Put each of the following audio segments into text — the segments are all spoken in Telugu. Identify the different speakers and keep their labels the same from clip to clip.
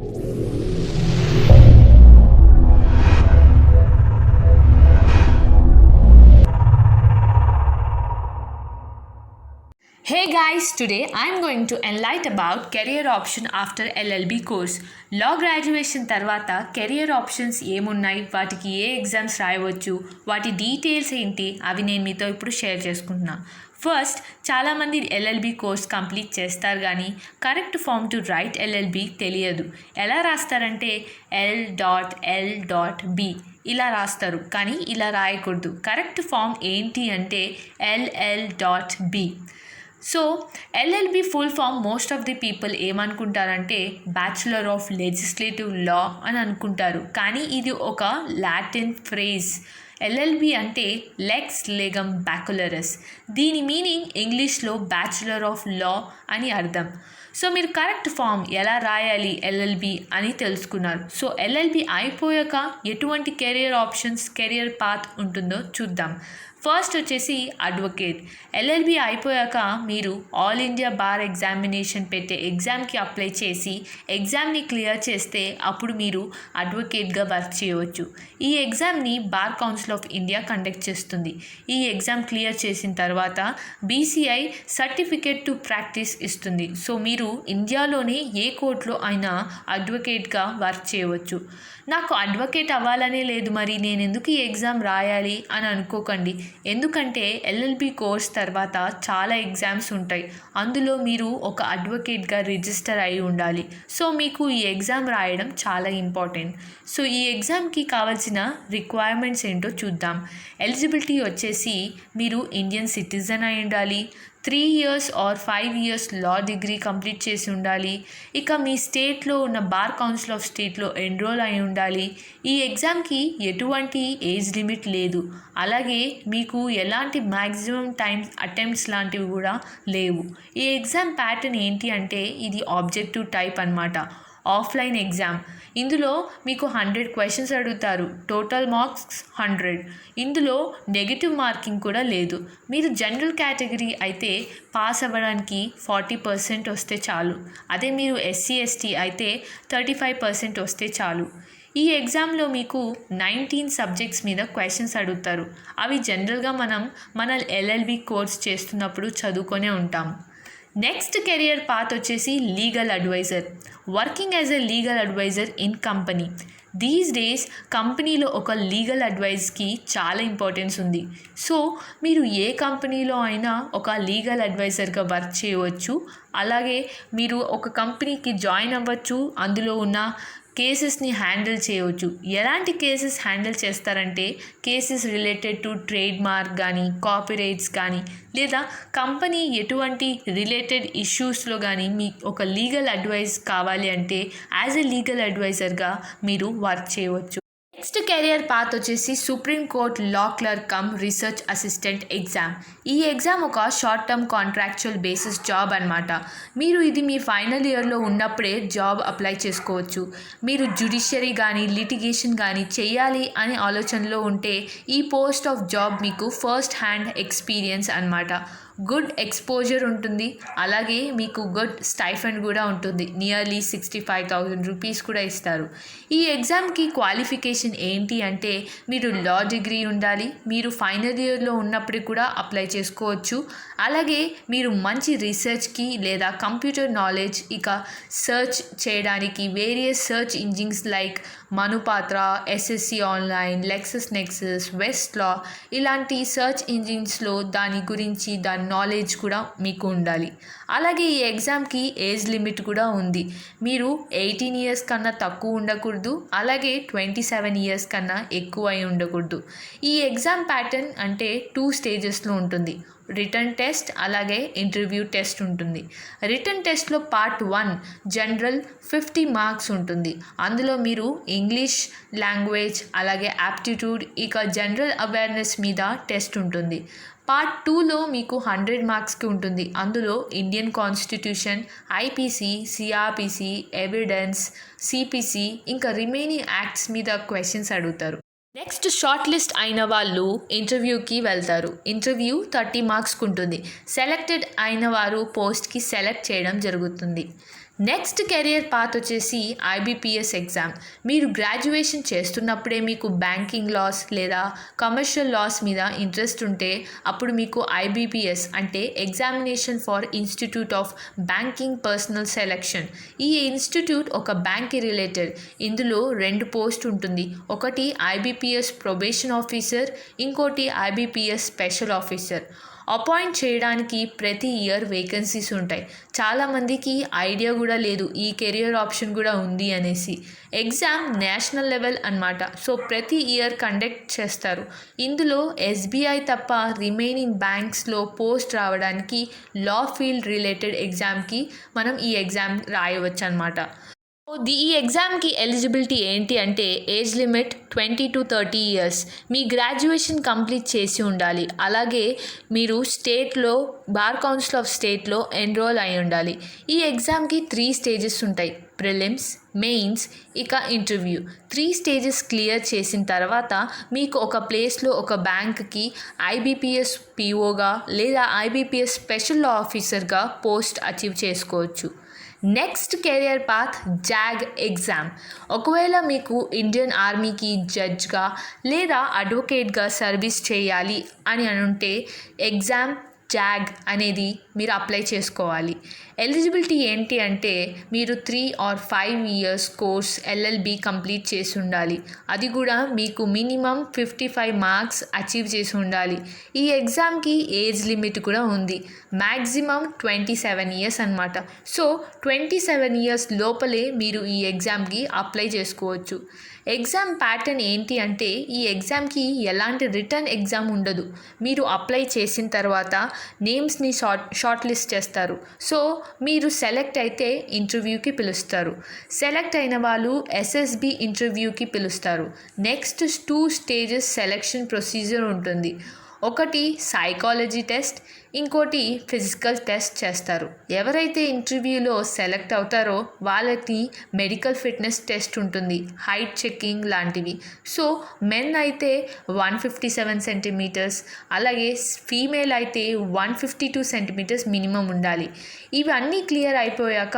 Speaker 1: Hey guys, today I'm going to enlighten about career option after LLB course. Law graduation తర్వాత కెరియర్ ఆప్షన్స్ ఏమున్నాయి, వాటికి ఏ ఎగ్జామ్స్ రాయవచ్చు, వాటి డీటెయిల్స్ ఏంటి, అవి నేను మీతో ఇప్పుడు షేర్ చేసుకుంటున్నా. ఫస్ట్, చాలామంది ఎల్ఎల్బి కోర్స్ కంప్లీట్ చేస్తారు కానీ correct form to write LLB తెలియదు. ఎలా రాస్తారంటే L.L.B ఇలా రాస్తారు, కానీ ఇలా రాయకూడదు. కరెక్ట్ ఫామ్ ఏంటి అంటే LL.B. So LLB full form most of the people ఏమనుకుంటారంటే బ్యాచులర్ ఆఫ్ లెజిస్లేటివ్ లా అని అనుకుంటారు, కానీ ఇది ఒక లాటిన్ ఫ్రేజ్. ఎల్ఎల్బి అంటే లెక్స్ లెగమ్ బ్యాకులరస్. దీని మీనింగ్ ఇంగ్లీష్లో బ్యాచులర్ ఆఫ్ లా అని అర్థం. సో మీరు కరెక్ట్ ఫామ్ ఎలా రాయాలి ఎల్ఎల్బి అని తెలుసుకున్నారు. సో ఎల్ఎల్బి అయిపోయాక ఎటువంటి కెరియర్ ఆప్షన్స్, కెరియర్ పాత్ ఉంటుందో చూద్దాం. ఫస్ట్ వచ్చేసి అడ్వకేట్. ఎల్ఎల్బి అయిపోయాక మీరు ఆల్ ఇండియా బార్ ఎగ్జామినేషన్ పెట్టే ఎగ్జామ్కి అప్లై చేసి ఎగ్జామ్ని క్లియర్ చేస్తే అప్పుడు మీరు అడ్వకేట్గా వర్క్ చేయవచ్చు. ఈ ఎగ్జామ్ని bar council of India conduct చేస్తుంది. ఈ ఎగ్జామ్ క్లియర్ చేసిన తర్వాత బీసీఐ సర్టిఫికేట్ టు ప్రాక్టీస్ ఇస్తుంది. సో మీరు ఇండియాలోనే ఏ కోర్టులో అయినా అడ్వకేట్గా వర్క్ చేయవచ్చు. నాకు అడ్వకేట్ అవ్వాలనే లేదు, మరి నేను ఎందుకు ఈ ఎగ్జామ్ రాయాలి అని అనుకోకండి. ఎందుకంటే ఎల్ఎల్బి కోర్స్ తర్వాత చాలా ఎగ్జామ్స్ ఉంటాయి. అందులో మీరు ఒక అడ్వకేట్గా రిజిస్టర్ అయి ఉండాలి. సో మీకు ఈ ఎగ్జామ్ రాయడం చాలా ఇంపార్టెంట్. సో ఈ ఎగ్జామ్కి కావాల్సిన రిక్వైర్మెంట్స్ ఏంటో చూద్దాం. ఎలిజిబిలిటీ వచ్చేసి మీరు ఇండియన్ సిటిజన్ అయి ఉండాలి, 3 years or 5 years law degree complete చేసి ఉండాలి. ఇక మీ స్టేట్లో ఉన్న బార్ కౌన్సిల్ ఆఫ్ స్టేట్లో ఎన్రోల్ అయి ఉండాలి. ఈ ఎగ్జామ్కి ఎటువంటి ఏజ్ లిమిట్ లేదు. అలాగే మీకు ఎలాంటి మ్యాక్సిమం అటెంప్ట్స్ లాంటివి కూడా లేవు. ఈ ఎగ్జామ్ ప్యాటర్న్ ఏంటి అంటే ఇది ఆబ్జెక్టివ్ టైప్ అన్నమాట. Offline exam. ఇందులో మీకు 100 క్వశ్చన్స్ అడుగుతారు. Total marks 100. ఇందులో నెగిటివ్ మార్కింగ్ కూడా లేదు. మీరు జనరల్ కేటగిరీ అయితే పాస్ అవ్వడానికి 40% వస్తే చాలు. అదే మీరు SC ST అయితే 35% వస్తే చాలు. ఈ ఎగ్జామ్లో మీకు 19 సబ్జెక్ట్స్ మీద క్వశ్చన్స్ అడుగుతారు. అవి జనరల్గా మన ఎల్ఎల్బి కోర్స్ చేస్తున్నప్పుడు చదువుకొనే ఉంటాం. నెక్స్ట్ కెరియర్ పాత్ వచ్చేసి legal adviser. Working as a legal adviser in company. These days కంపెనీలో ఒక లీగల్ అడ్వైజ్కి చాలా ఇంపార్టెన్స్ ఉంది. సో మీరు ఏ కంపెనీలో అయినా ఒక లీగల్ అడ్వైజర్గా వర్క్ చేయవచ్చు. అలాగే మీరు ఒక కంపెనీకి జాయిన్ అవ్వచ్చు, అందులో ఉన్న కేసెస్ని హ్యాండిల్ చేయవచ్చు. ఎలాంటి కేసెస్ హ్యాండిల్ చేస్తారంటే cases related to trade mark కానీ, కాపీరైట్స్ కానీ, లేదా కంపెనీ ఎటువంటి రిలేటెడ్ ఇష్యూస్లో కానీ మీకు ఒక లీగల్ అడ్వైస్ కావాలి అంటే యాజ్ ఎ లీగల్ అడ్వైజర్గా మీరు వర్క్ చేయవచ్చు. నెక్స్ట్ కెరియర్ పాత్ వచ్చేసి supreme court law clerk cum research assistant exam. ఈ ఎగ్జామ్ ఒక short term contractual basis job అనమాట. మీరు ఇది మీ ఫైనల్ ఇయర్లో ఉన్నప్పుడే జాబ్ అప్లై చేసుకోవచ్చు. మీరు జ్యుడిషియరీ కానీ, లిటిగేషన్ కానీ చేయాలి అనే ఆలోచనలో ఉంటే ఈ పోస్ట్ ఆఫ్ జాబ్ మీకు ఫస్ట్ హ్యాండ్ ఎక్స్పీరియన్స్ అనమాట. గుడ్ ఎక్స్పోజర్ ఉంటుంది. అలాగే మీకు గుడ్ స్టైఫండ్ కూడా ఉంటుంది. నియర్లీ 65,000 రూపీస్ కూడా ఇస్తారు. ఈ ఎగ్జామ్కి క్వాలిఫికేషన్ ఏంటి అంటే మీరు లా డిగ్రీ ఉండాలి. మీరు ఫైనల్ ఇయర్లో ఉన్నప్పుడు కూడా అప్లై చేసుకోవచ్చు. అలాగే మీరు మంచి రీసెర్చ్కి లేదా కంప్యూటర్ నాలెడ్జ్, ఇక సెర్చ్ చేయడానికి various search engines like Manupatra, SSC online, LexisNexis, Westlaw ఇలాంటి సెర్చ్ ఇంజిన్స్లో దాని గురించి దాని నాలెడ్జ్ కూడా మీకు ఉండాలి. అలాగే ఈ ఎగ్జామ్కి ఏజ్ లిమిట్ కూడా ఉంది. మీరు 18 years కన్నా తక్కువ ఉండకూడదు. అలాగే 27 years కన్నా ఎక్కువ అయి ఉండకూడదు. ఈ ఎగ్జామ్ ప్యాటర్న్ అంటే 2 stagesలో ఉంటుంది. రిటర్న్ టెస్ట్, అలాగే ఇంటర్వ్యూ టెస్ట్ ఉంటుంది. రిటర్న్ టెస్ట్లో పార్ట్ 1 జనరల్ 50 మార్క్స్ ఉంటుంది. అందులో మీరు ఇంగ్లీష్ లాంగ్వేజ్, అలాగే యాప్టిట్యూడ్, ఇక జనరల్ అవేర్నెస్ మీద టెస్ట్ ఉంటుంది. పార్ట్ 2లో మీకు 100 మార్క్స్కి ఉంటుంది. అందులో Indian constitution, IPC, CRPC, evidence, CPC ఇంకా రిమైనింగ్ యాక్ట్స్ మీద క్వశ్చన్స్ అడుగుతారు. నెక్స్ట్ షార్ట్ లిస్ట్ అయిన వాళ్ళు ఇంటర్వ్యూకి వెళ్తారు. ఇంటర్వ్యూ 30 మార్క్స్కి ఉంటుంది. సెలెక్టెడ్ అయిన వారు పోస్ట్కి సెలెక్ట్ చేయడం జరుగుతుంది. నెక్స్ట్ కెరియర్ పాత్ వచ్చేసి ఐబీపీఎస్ ఎగ్జామ్. మీరు గ్రాడ్యుయేషన్ చేస్తున్నప్పుడే మీకు బ్యాంకింగ్ లాస్ లేదా కమర్షియల్ లాస్ మీద ఇంట్రెస్ట్ ఉంటే అప్పుడు మీకు ఐబీపీఎస్ అంటే examination for institute of banking personal selection. ఈ ఇన్స్టిట్యూట్ ఒక బ్యాంక్కి రిలేటెడ్. ఇందులో 2 పోస్ట్ ఉంటుంది. ఒకటి ఐబీపీఎస్ ప్రొబేషన్ ఆఫీసర్, ఇంకోటి ఐబీపీఎస్ స్పెషల్ ఆఫీసర్. అపాయింట్ చేయడానికి ప్రతి ఇయర్ వేకెన్సీస్ ఉంటాయి. చాలామందికి ఐడియా కూడా లేదు ఈ కెరియర్ ఆప్షన్ కూడా ఉంది అనేసి. ఎగ్జామ్ నేషనల్ లెవెల్ అన్నమాట. సో ప్రతి ఇయర్ కండక్ట్ చేస్తారు. ఇందులో ఎస్బీఐ తప్ప రిమైనింగ్ బ్యాంక్స్లో పోస్ట్ రావడానికి లా ఫీల్డ్ రిలేటెడ్ ఎగ్జామ్కి మనం ఈ ఎగ్జామ్ రాయవచ్చు అన్నమాట. ఈ ఎగ్జామ్కి ఎలిజిబిలిటీ ఏంటి అంటే age limit 20 to 30 years. Me graduation complete చేసి ఉండాలి. అలాగే మీరు స్టేట్లో బార్ కౌన్సిల్ ఆఫ్ స్టేట్లో ఎన్రోల్ అయి ఉండాలి. ఈ ఎగ్జామ్కి 3 స్టేజెస్ ఉంటాయి. ప్రిలిమ్స్, మెయిన్స్, ఇక ఇంటర్వ్యూ. 3 స్టేజెస్ క్లియర్ చేసిన తర్వాత మీకు ఒక ప్లేస్లో ఒక బ్యాంక్కి ఐబీపీఎస్ పీఓగా లేదా ఐబీపీఎస్ స్పెషల్ ఆఫీసర్గా పోస్ట్ అచీవ్ చేసుకోవచ్చు. Next career path JAG exam. ఒకవేళ మీకు ఇండియన్ ఆర్మీకి జడ్జ్గా లేదా అడ్వకేట్గా సర్వీస్ చేయాలి అని అనుంటే ఎగ్జామ్ జాగ్ అనేది మీరు అప్లై చేసుకోవాలి. ఎలిజిబిలిటీ ఏంటి అంటే మీరు 3 or 5 years course LLB complete చేసి ఉండాలి. అది కూడా మీకు మినిమం 55 మార్క్స్ అచీవ్ చేసి ఉండాలి. ఈ ఎగ్జామ్కి ఏజ్ లిమిట్ కూడా ఉంది. మ్యాక్సిమం 27 years అన్నమాట. సో 27 years లోపలే మీరు ఈ ఎగ్జామ్కి అప్లై చేసుకోవచ్చు. ఎగ్జామ్ ప్యాటర్న్ ఏంటి అంటే ఈ ఎగ్జామ్కి ఎలాంటి రిటర్న్ ఎగ్జామ్ ఉండదు. మీరు అప్లై చేసిన తర్వాత నేమ్స్ని షార్ట్ లిస్ట్ చేస్తారు. సో మీరు సెలెక్ట్ అయితే ఇంటర్వ్యూకి పిలుస్తారు. సెలెక్ట్ అయిన వాళ్ళు ఎస్ఎస్బి ఇంటర్వ్యూకి పిలుస్తారు. నెక్స్ట్ 2 stages సెలెక్షన్ ప్రొసీజర్ ఉంటుంది. ఒకటి సైకాలజీ టెస్ట్, ఇంకోటి ఫిజికల్ టెస్ట్ చేస్తారు. ఎవరైతే ఇంటర్వ్యూలో సెలెక్ట్ అవుతారో వాళ్ళకి మెడికల్ ఫిట్నెస్ టెస్ట్ ఉంటుంది, హైట్ చెకింగ్ లాంటివి. సో మెన్ అయితే 157 centimeters, అలాగే ఫీమేల్ అయితే 152 centimeters మినిమం ఉండాలి. ఇవన్నీ క్లియర్ అయిపోయాక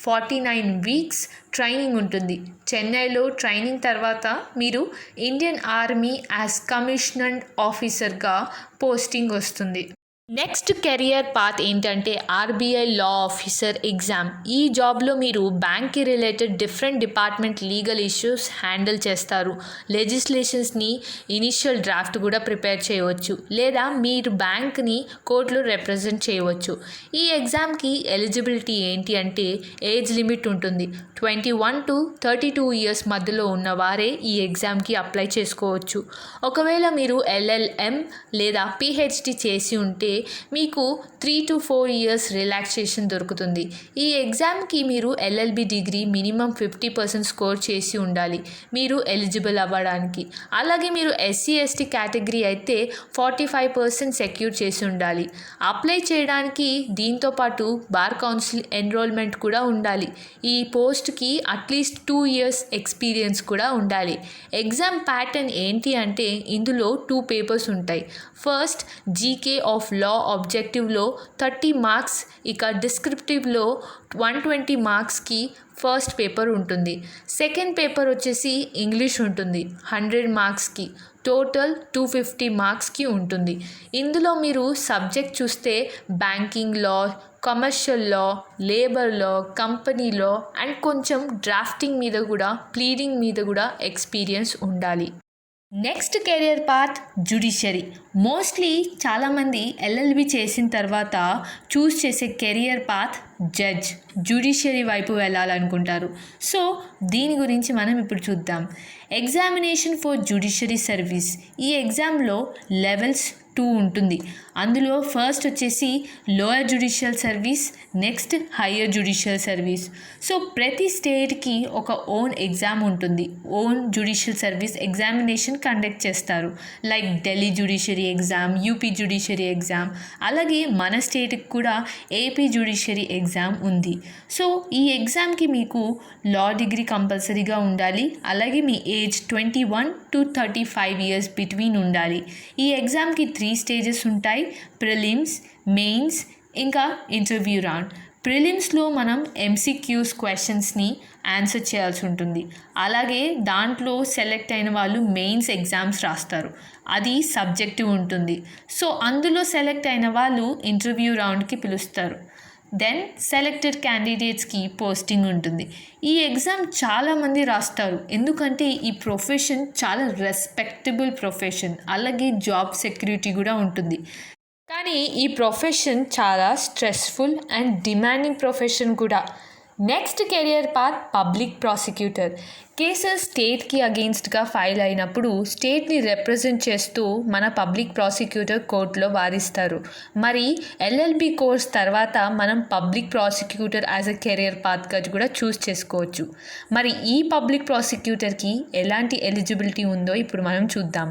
Speaker 1: 49 weeks ట్రైనింగ్ ఉంటుంది. చెన్నైలో ట్రైనింగ్ తర్వాత మీరు ఇండియన్ ఆర్మీ యాజ్ కమిషన్డ్ ఆఫీసర్గా పోస్టింగ్ వస్తుంది. నెక్స్ట్ కెరియర్ పాత్ ఏంటంటే ఆర్బీఐ లా ఆఫీసర్ ఎగ్జామ్. ఈ జాబ్లో మీరు బ్యాంక్కి related different department legal issues handle చేస్తారు. లెజిస్లేషన్స్ని ఇనిషియల్ డ్రాఫ్ట్ కూడా ప్రిపేర్ చేయవచ్చు, లేదా మీరు బ్యాంక్ని కోర్టులో రిప్రజెంట్ చేయవచ్చు. ఈ ఎగ్జామ్కి ఎలిజిబిలిటీ ఏంటి అంటే ఏజ్ లిమిట్ ఉంటుంది. 21 to 32 years మధ్యలో ఉన్నవారే ఈ ఎగ్జామ్కి అప్లై చేసుకోవచ్చు. ఒకవేళ మీరు ఎల్ఎల్ఎం లేదా పిహెచ్డి చేసి ఉంటే మీకు 3 to 4 years రిలాక్సేషన్ దొరుకుతుంది. ఈ ఎగ్జామ్కి మీరు ఎల్ఎల్బి డిగ్రీ మినిమం 50% స్కోర్ చేసి ఉండాలి మీరు ఎలిజిబుల్ అవ్వడానికి. అలాగే మీరు ఎస్సీ/ఎస్టీ కేటగిరీ అయితే 45% సెక్యూర్ చేసి ఉండాలి. అప్లై చేయడానికి దీంతోపాటు బార్ కౌన్సిల్ ఎన్రోల్మెంట్ కూడా ఉండాలి. ఈ పోస్ట్కి అట్లీస్ట్ 2 years ఎక్స్పీరియన్స్ కూడా ఉండాలి. ఎగ్జామ్ ప్యాటర్న్ ఏంటి అంటే ఇందులో 2 papers ఉంటాయి. ఫస్ట్ జీకే ఆఫ్ లా ఆబ్జెక్టివ్లో 30 marks, ఇక డిస్క్రిప్టివ్లో 120 marksకి ఫస్ట్ పేపర్ ఉంటుంది. సెకండ్ పేపర్ వచ్చేసి ఇంగ్లీష్ ఉంటుంది 100 marksకి. టోటల్ 250 marksకి ఉంటుంది. ఇందులో మీరు సబ్జెక్ట్ చూస్తే banking law, commercial law, labour law, company law and కొంచెం డ్రాఫ్టింగ్ మీద కూడా, ప్లీడింగ్ మీద కూడా ఎక్స్పీరియన్స్ ఉండాలి. Next career path judiciary. Mostly చాలామంది ఎల్ఎల్బి చేసిన తర్వాత చూస్ చేసే కెరియర్ పాత్ జడ్జ్, జ్యుడిషియరీ వైపు వెళ్ళాలనుకుంటారు. సో దీని గురించి మనం ఇప్పుడు చూద్దాం. Examination for judiciary service. ఈ ఎగ్జామ్లో లెవెల్స్ 2 ఉంటుంది. అందులో ఫస్ట్ వచ్చేసి lower judicial service, next higher judicial service. So ప్రతి స్టేట్కి ఒక ఓన్ ఎగ్జామ్ ఉంటుంది. Own judicial service examination conduct చేస్తారు. Like Delhi judiciary exam, UP judiciary exam, అలాగే మన స్టేట్కి కూడా ఏపీ జ్యుడిషియరీ ఎగ్జామ్ ఉంది. సో ఈ ఎగ్జామ్కి మీకు లా డిగ్రీ కంపల్సరీగా ఉండాలి. అలాగే మీ ఏజ్ 21 to 35 years బిట్వీన్ ఉండాలి. ఈ ఎగ్జామ్కి 3 stages ఉంటాయి. ప్రిలిమ్స్, మెయిన్స్, ఇంకా ఇంటర్వ్యూ రౌండ్. ప్రిలిమ్స్లో మనం ఎంసీక్యూస్ క్వశ్చన్స్ని ఆన్సర్ చేయాల్సి ఉంటుంది. అలాగే దాంట్లో సెలెక్ట్ అయిన వాళ్ళు మెయిన్స్ ఎగ్జామ్స్ రాస్తారు, అది సబ్జెక్టివ్ ఉంటుంది. సో అందులో సెలెక్ట్ అయిన వాళ్ళు ఇంటర్వ్యూ రౌండ్కి పిలుస్తారు. దెన్ సెలెక్టెడ్ క్యాండిడేట్స్కి పోస్టింగ్ ఉంటుంది. ఈ ఎగ్జామ్ చాలామంది రాస్తారు, ఎందుకంటే ఈ ప్రొఫెషన్ చాలా రెస్పెక్టబుల్ ప్రొఫెషన్, అలాగే జాబ్ సెక్యూరిటీ కూడా ఉంటుంది. కానీ ఈ ప్రొఫెషన్ చాలా స్ట్రెస్ఫుల్ అండ్ డిమాండింగ్ ప్రొఫెషన్ కూడా. Next career path public prosecutor. Cases స్టేట్కి అగెయిన్స్ట్గా ఫైల్ అయినప్పుడు స్టేట్ని రిప్రజెంట్ చేస్తూ మన పబ్లిక్ ప్రాసిక్యూటర్ కోర్టులో వాదిస్తారు. మరి ఎల్ఎల్బి కోర్స్ తర్వాత మనం public prosecutor as a career పాత్గా కూడా చూస్ చేసుకోవచ్చు. మరి ఈ పబ్లిక్ ప్రాసిక్యూటర్కి ఎలాంటి ఎలిజిబిలిటీ ఉందో ఇప్పుడు మనం చూద్దాం.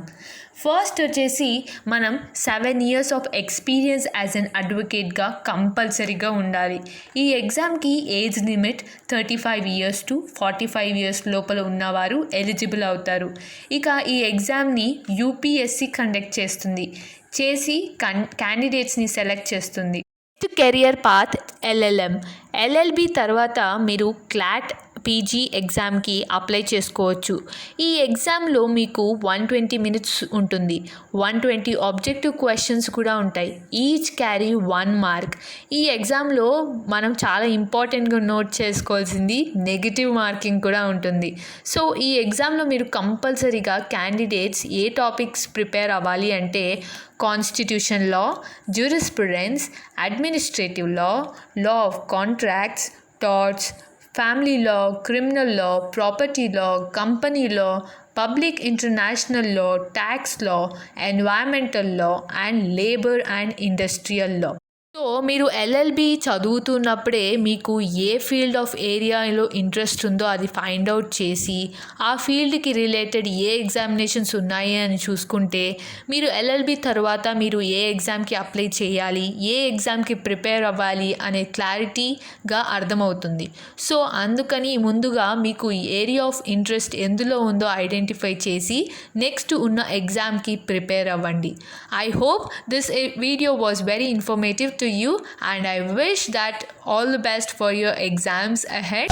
Speaker 1: ఫస్ట్ వచ్చేసి మనం 7 years of experience as an అడ్వకేట్గా కంపల్సరీగా ఉండాలి. ఈ ఎగ్జామ్కి age limit 35 years to 45 years లోపల ఉన్నవారు ఎలిజిబుల్ అవుతారు. ఇక ఈ ఎగ్జామ్ని యూపీఎస్సీ కండక్ట్ చేసి క్యాండిడేట్స్ని సెలెక్ట్ చేస్తుంది. Next career path LLM. LLB తర్వాత మీరు క్లాట్ పీజీ ఎగ్జామ్కి అప్లై చేసుకోవచ్చు. ఈ ఎగ్జామ్లో మీకు 120 minutes ఉంటుంది. 120 ఆబ్జెక్టివ్ క్వశ్చన్స్ కూడా ఉంటాయి. Each carry 1 mark. ఈ ఎగ్జామ్లో మనం చాలా ఇంపార్టెంట్గా నోట్ చేసుకోవాల్సింది నెగిటివ్ మార్కింగ్ కూడా ఉంటుంది. సో ఈ ఎగ్జామ్లో మీరు కంపల్సరీగా క్యాండిడేట్స్ ఏ టాపిక్స్ ప్రిపేర్ అవ్వాలి అంటే constitution law, jurisprudence, administrative law, law of contracts, torts, family law, criminal law, property law, company law, public international law, tax law, environmental law, and labor and industrial law. So మీరు ఎల్ఎల్బి చదువుతున్నప్పుడే మీకు ఏ ఫీల్డ్ ఆఫ్ ఏరియాలో ఇంట్రెస్ట్ ఉందో అది ఫైండ్ అవుట్ చేసి ఆ ఫీల్డ్కి రిలేటెడ్ ఏ ఎగ్జామినేషన్స్ ఉన్నాయి అని చూసుకుంటే మీరు ఎల్ఎల్బి తర్వాత మీరు ఏ ఎగ్జామ్కి అప్లై చేయాలి, ఏ ఎగ్జామ్కి ప్రిపేర్ అవ్వాలి అనే క్లారిటీగా అర్థమవుతుంది. సో అందుకని ముందుగా మీకు ఏరియా ఆఫ్ ఇంట్రెస్ట్ ఎందులో ఉందో ఐడెంటిఫై చేసి నెక్స్ట్ ఉన్న ఎగ్జామ్కి ప్రిపేర్ అవ్వండి. I hope this video was very informative to you, and I wish that all the best for your exams ahead.